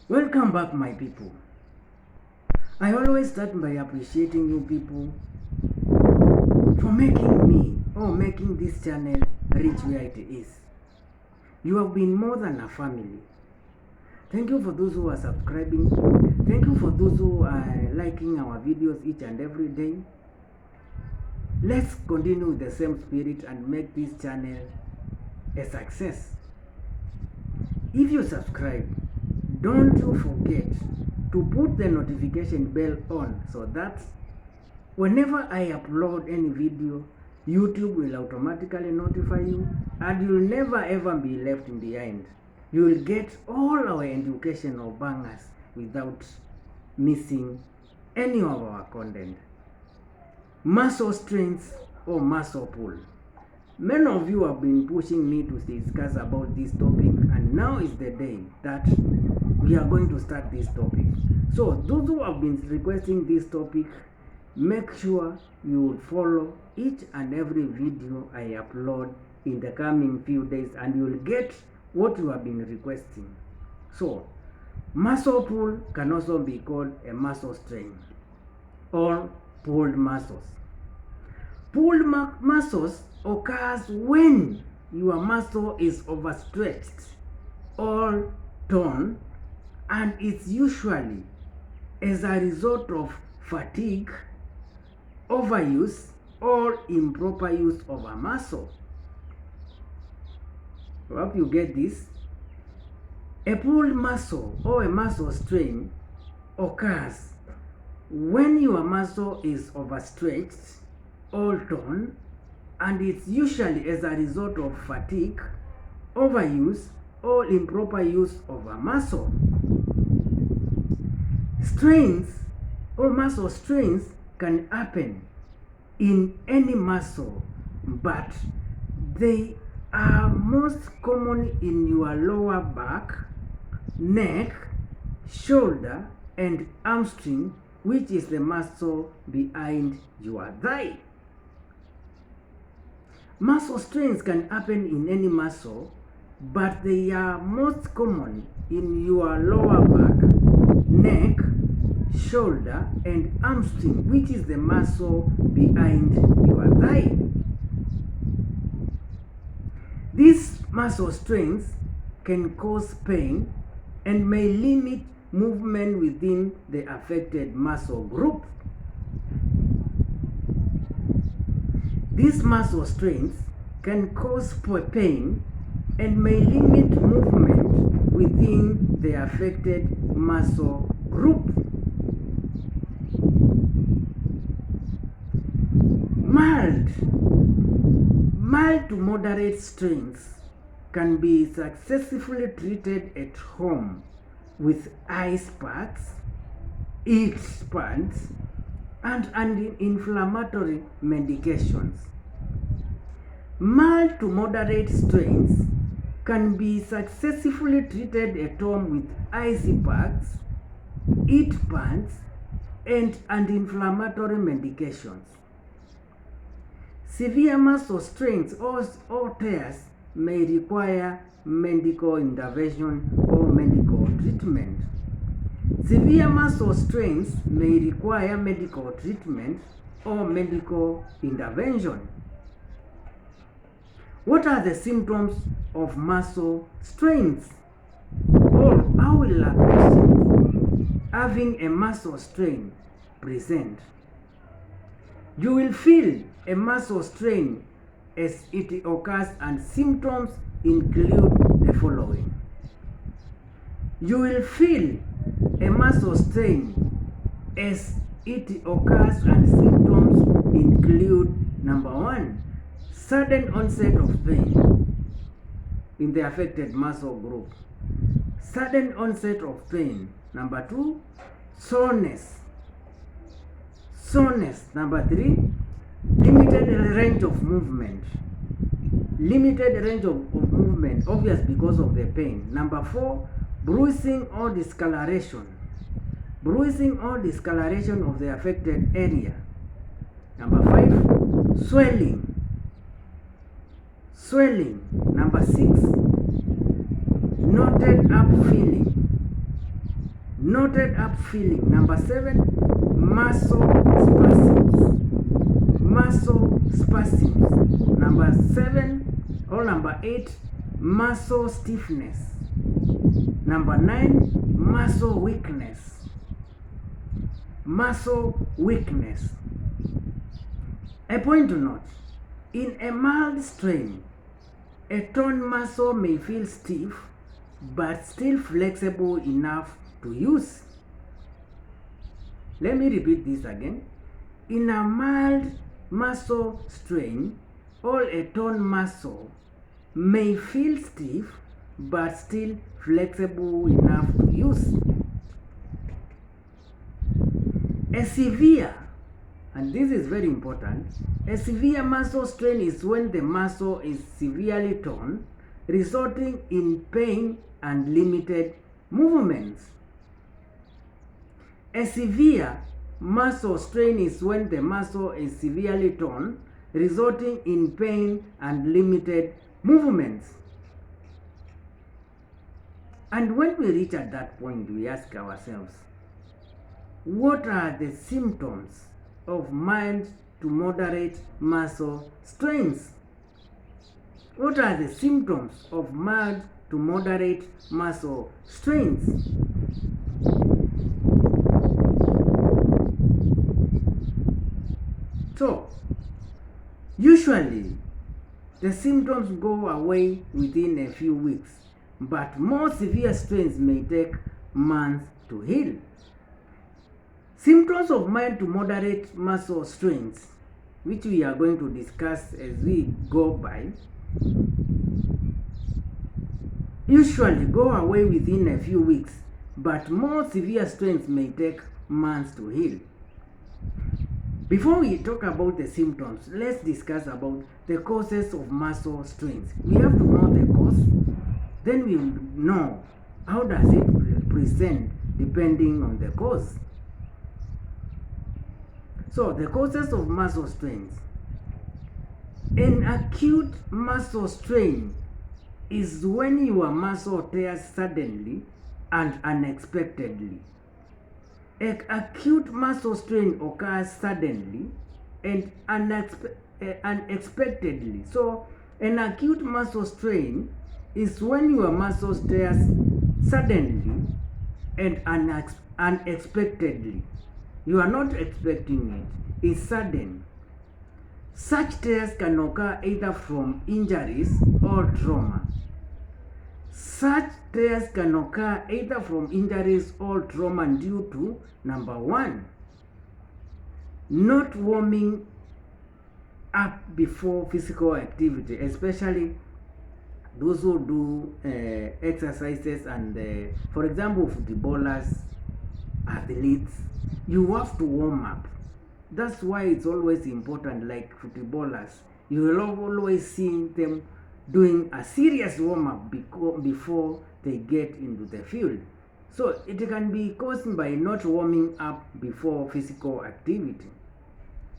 Welcome back, my people. I always start by appreciating you people for making me or making this channel reach where it is. You have been more than a family. Thank you for those who are subscribing. Thank you for those who are liking our videos each and every day. Let's continue with the same spirit and make this channel a success. If you subscribe, don't you forget to put the notification bell on so that whenever I upload any video, YouTube will automatically notify you and you'll never ever be left behind. You will get all our educational bangers without missing any of our content. Muscle strength or muscle pull. Many of you have been pushing me to discuss about this topic, and now is the day that we are going to start this topic. So those who have been requesting this topic, make sure you follow each and every video I upload in the coming few days and you will get what you have been requesting. So muscle pull can also be called a muscle strain or pulled muscles. Pulled muscles occurs when your muscle is overstretched or torn, and it's usually as a result of fatigue, overuse, or improper use of a muscle. I hope you get this. A pulled muscle or a muscle strain occurs when your muscle is overstretched or torn, and it's usually as a result of fatigue, overuse, or improper use of a muscle. Strains or muscle strains can happen in any muscle, but they are most common in your lower back, neck, shoulder, and hamstring, which is the muscle behind your thigh. Muscle strains can happen in any muscle, but they are most common in your lower back, neck, shoulder, and hamstring, which is the muscle behind your thigh. These muscle strains can cause pain and may limit movement within the affected muscle group. These muscle strains can cause pain and may limit movement within the affected muscle group. Mild to moderate strains can be successfully treated at home with ice packs, heat pads, and anti-inflammatory medications. Mild to moderate strains can be successfully treated at home with icy packs, heat pads, and anti-inflammatory medications. Severe muscle strains or tears may require medical intervention or medical treatment. Severe muscle strains may require medical treatment or medical intervention. What are the symptoms of muscle strains? Or how will a person having a muscle strain present? You will feel a muscle strain as it occurs, and symptoms include the following. You will feel a muscle strain as it occurs, and symptoms include: number one, sudden onset of pain in the affected muscle group. Sudden onset of pain. Number two, soreness. Number three, limited range of movement. Limited range of movement, obvious because of the pain. Number four, bruising or discoloration. Bruising or discoloration of the affected area. Number five, swelling. Number six, knotted up feeling. knotted up feeling. Number 7, muscle spasms. Muscle spasms. Number 8, muscle stiffness. Number 9, muscle weakness. Muscle weakness. A point to note, in a mild strain, a torn muscle may feel stiff but still flexible enough to use. Let me repeat this again. In a mild muscle strain, or a torn muscle may feel stiff but still flexible enough to use. A severe, and this is very important, a severe muscle strain is when the muscle is severely torn, resulting in pain and limited movements. A severe muscle strain is when the muscle is severely torn, resulting in pain and limited movements. And when we reach at that point, we ask ourselves, what are the symptoms of mild to moderate muscle strains? What are the symptoms of mild to moderate muscle strains? So, usually the symptoms go away within a few weeks, but more severe strains may take months to heal. Symptoms of mild to moderate muscle strains, which we are going to discuss as we go by, usually go away within a few weeks, but more severe strains may take months to heal. Before we talk about the symptoms, let's discuss about the causes of muscle strains. We have to know the cause, then we know how does it present depending on the cause. So, the causes of muscle strains. An acute muscle strain is when your muscle tears suddenly and unexpectedly. An acute muscle strain occurs suddenly and unexpectedly. So, an acute muscle strain is when your muscle tears suddenly and unexpectedly. You are not expecting it. It's sudden. Such tears can occur either from injuries or trauma. Such tears can occur either from injuries or trauma due to, number 1, not warming up before physical activity, especially those who do exercises and, for example, footballers, athletes, you have to warm up. That's why it's always important, like footballers, you will always see them doing a serious warm-up before they get into the field. So it can be caused by not warming up before physical activity.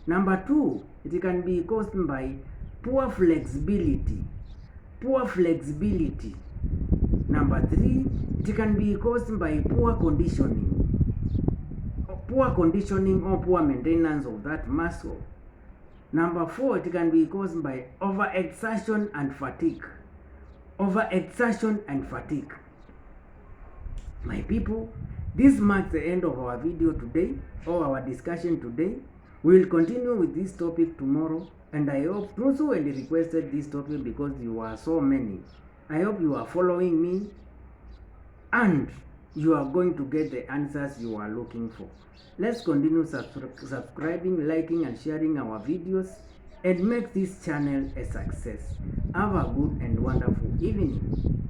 Number 2, it can be caused by poor flexibility. Poor flexibility. Number 3, it can be caused by poor conditioning. Poor conditioning or poor maintenance of that muscle. Number 4, it can be caused by overexertion and fatigue. Overexertion and fatigue. My people, this marks the end of our video today, or our discussion today. We will continue with this topic tomorrow, and I hope those who had requested this topic, because you are so many, I hope you are following me and you are going to get the answers you are looking for. Let's continue subscribing, liking and sharing our videos and make this channel a success. Have a good and wonderful evening.